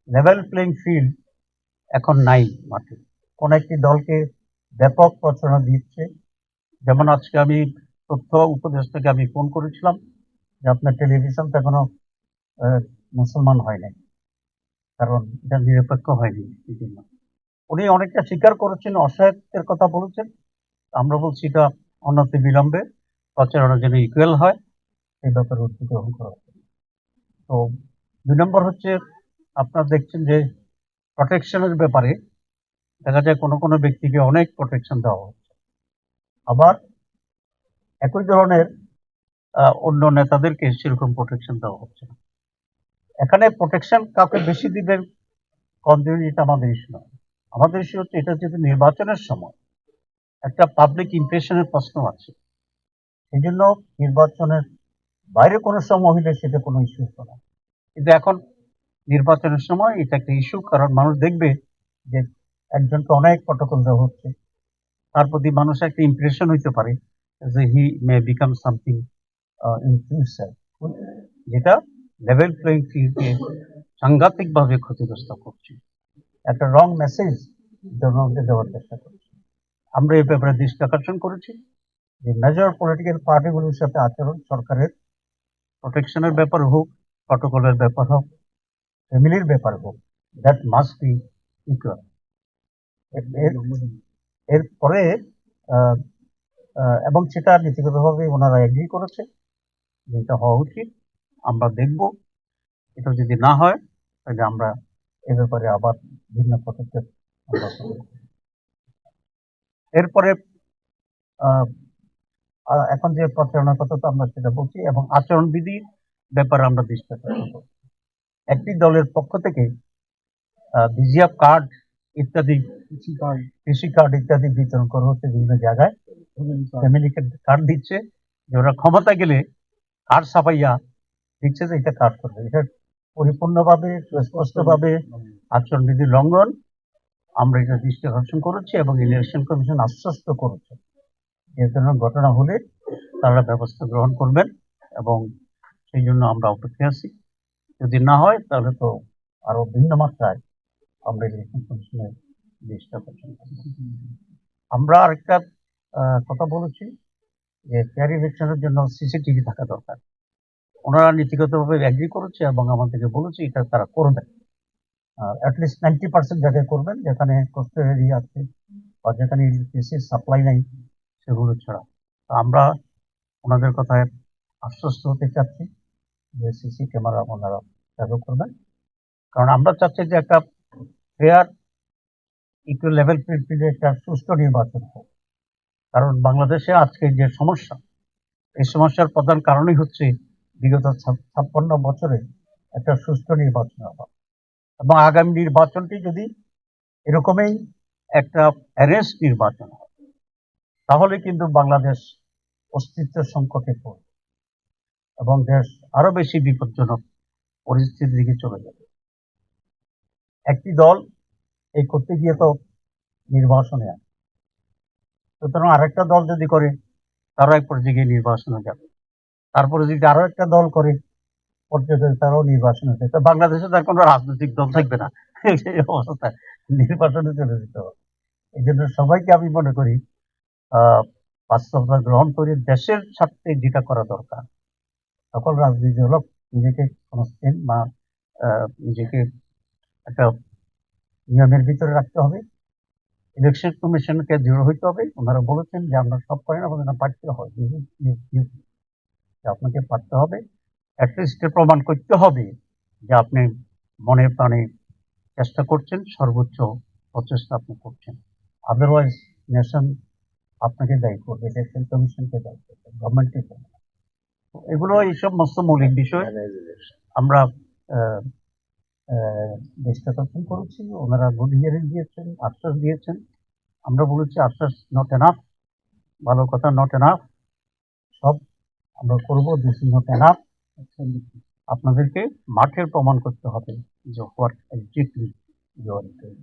Level playing field এখন নাই মাঠে। কোন একটি দলকে ব্যাপক প্রচারণা দিচ্ছে। যেমন আজকে আমি তথ্য উপদেষ্টাকে আমি ফোন করেছিলাম যে আপনার টেলিভিশনটা এখনো মুসলমান হয় নাই, কারণ এটা নিরপেক্ষ হয়নি এই জন্য। উনি অনেকটা স্বীকার করেছেন, অসহায়ত্বের কথা বলেছেন। আমরা বলছি এটা অনতি বিলম্বে প্রচারণা যেন ইকুয়াল হয় সেই ব্যাপারে উদ্যোগ গ্রহণ করা হবে। তো 2 নম্বর হচ্ছে আপনারা দেখছেন যে প্রটেকশনের ব্যাপারে দেখা যায় কোনো কোনো ব্যক্তিকে অনেক প্রটেকশন দেওয়া হচ্ছে, আবার একই ধরনের অন্য নেতাদেরকে সেরকম প্রটেকশন দেওয়া হচ্ছে না। এখানে প্রটেকশন কাউকে বেশি দিবেন কম দিবেন এটা আমাদের ইস্যু নয়। আমাদের ইস্যু হচ্ছে এটা যেহেতু নির্বাচনের সময় একটা পাবলিক ইমপ্রেশনের প্রশ্ন আছে, সেই জন্য নির্বাচনের বাইরে কোনো সময় হইলে সেটা কোনো ইস্যু হতো না, কিন্তু এখন নির্বাচনের সময় এটা একটা ইস্যু, কারণ মানুষ দেখবে যে একজনকে অনেক প্রটোকল দেওয়া হচ্ছে, তার প্রতি মানুষের একটা ইমপ্রেশন হইতে পারে যে he may become something in future, level লেভেল প্লেইং ফিল্ডকে সাংঘাতিকভাবে ক্ষতিগ্রস্ত করছে, একটা রং মেসেজ জনগণকে দেওয়ার চেষ্টা করছে। আমরা এই ব্যাপারে দৃষ্টি আকর্ষণ করেছি যে মেজর পলিটিক্যাল পার্টিগুলোর সাথে আচরণ সরকারের প্রোটেকশনের ব্যাপার হোক, প্রটোকলের ব্যাপার হোক, ফ্যামিলির ব্যাপার হোক, দ্যাট মাস্ট বি ইকুয়াল। এরপরে এবং সেটা নীতিগতভাবে ওনারা এগ্রি করেছে যে এটা হওয়া উচিত। আমরা দেখব এটা যদি না হয় তাহলে আমরা এ ব্যাপারে আবার ভিন্ন পদক্ষেপ আমরা করব। এরপরে এখন যে প্রচারণার কথা তো আমরা সেটা বলছি, এবং আচরণবিধির ব্যাপারে আমরা দৃষ্টি আকর্ষণ করব। একটি দলের পক্ষ থেকে ভিজিএফ কার্ড ইত্যাদি, কৃষি কার্ড ইত্যাদি বিতরণ করা হচ্ছে বিভিন্ন জায়গায়, ফ্যামিলি কার্ড দিচ্ছে যে ওরা ক্ষমতা গেলে কার্ড ছাপাইয়া দিচ্ছে যে এটা কার্ড করবে। এটা পরিপূর্ণভাবে সুস্পষ্টভাবে আচরণবিধি লঙ্ঘন। আমরা এটা দৃষ্টি আকর্ষণ করেছি এবং ইলেকশন কমিশন আশ্বস্ত করেছে এ ধরনের ঘটনা হলে তারা ব্যবস্থা গ্রহণ করবেন, এবং সেই জন্য আমরা অপেক্ষায় আছি। যদি না হয় তাহলে তো আরো ভিন্ন মাত্রায় আমরা ইলেকশন কমিশনের দৃষ্টি আকর্ষণ করব। আমরা আরেকটা কথা বলেছি যে ফেয়ার ইলেকশনের জন্য সিসিটিভি থাকা দরকার। ওনারা নীতিগতভাবে এগ্রি করেছে এবং আমাদেরকে বলেছে এটা তারা করবেন, অ্যাটলিস্ট 90% জায়গায় করবেন, যেখানে কোস্টাল এরিয়া আছে বা যেখানে ইলেকট্রিসিটির সাপ্লাই নাই সেগুলো ছাড়া। আমরা ওনাদের কথায় আশ্বস্ত হতে চাচ্ছি যে সিসি ক্যামেরা ওনারা চালু করবেন, কারণ আমরা চাচ্ছি যে একটা ফেয়ার ইকুয়াল লেভেল প্লেইং একটা সুষ্ঠু নির্বাচন হোক। কারণ বাংলাদেশে আজকে যে সমস্যা, এই সমস্যার প্রধান কারণই হচ্ছে বিগত 56 বছরে একটা সুষ্ঠু নির্বাচন অভাব, এবং আগামী নির্বাচনটি যদি এরকমই একটা অ্যারেঞ্জ নির্বাচন হয় তাহলে কিন্তু বাংলাদেশ অস্তিত্ব সংকটে পড়বে এবং দেশ আরো বেশি বিপজ্জনক পরিস্থিতির দিকে চলে যাবে। একটি দল এই করতে গিয়ে তো নির্বাচনে আসে, সুতরাং আরেকটা দল যদি করে তারও এক পর্যায়ে নির্বাচনে যাবে, তারপরে যদি আরো একটা দল করে পর্যায়ে তারাও নির্বাচনে যাবে, তো বাংলাদেশে তার কোনো রাজনৈতিক দল থাকবে না, সেই অবস্থায় নির্বাচনে চলে যেতে হবে। এই জন্য সবাইকে আমি মনে করি বাস্তবতা গ্রহণ করে দেশের স্বার্থে যেটা করা দরকার, সকল রাজনীতি দল নিজেকে কনস্ট্যান্ট বা নিজেকে একটা নিয়মের ভিতরে রাখতে হবে। ইলেকশন কমিশনকে দৃঢ় হইতে হবে। ওনারা বলেছেন যে আমরা সব করেন আমাদের পারতে হয়, আপনাকে পারতে হবে, অ্যাটলিস্ট প্রমাণ করতে হবে যে আপনি মনে প্রাণে চেষ্টা করছেন, সর্বোচ্চ প্রচেষ্টা আপনি করছেন। আদারওয়াইজ নেশন আপনাকে দায়ী করবে, ইলেকশন কমিশনকে দায়ী করবে, গভর্নমেন্টকে দায়ী করবে। এগুলো এই সমস্ত মৌলিক বিষয় আমরা দৃষ্টি আকর্ষণ করেছি। ওনারা গুড হিয়ারিং দিয়েছেন, আশ্বাস দিয়েছেন। আমরা বলেছি আশ্বাস নট এনাফ, ভালো কথা নট এনাফ, সব আমরা করবো, দিস ইজ নট এনাফ। আপনাদেরকে মাঠের প্রমাণ করতে হবে যে what exactly you are doing.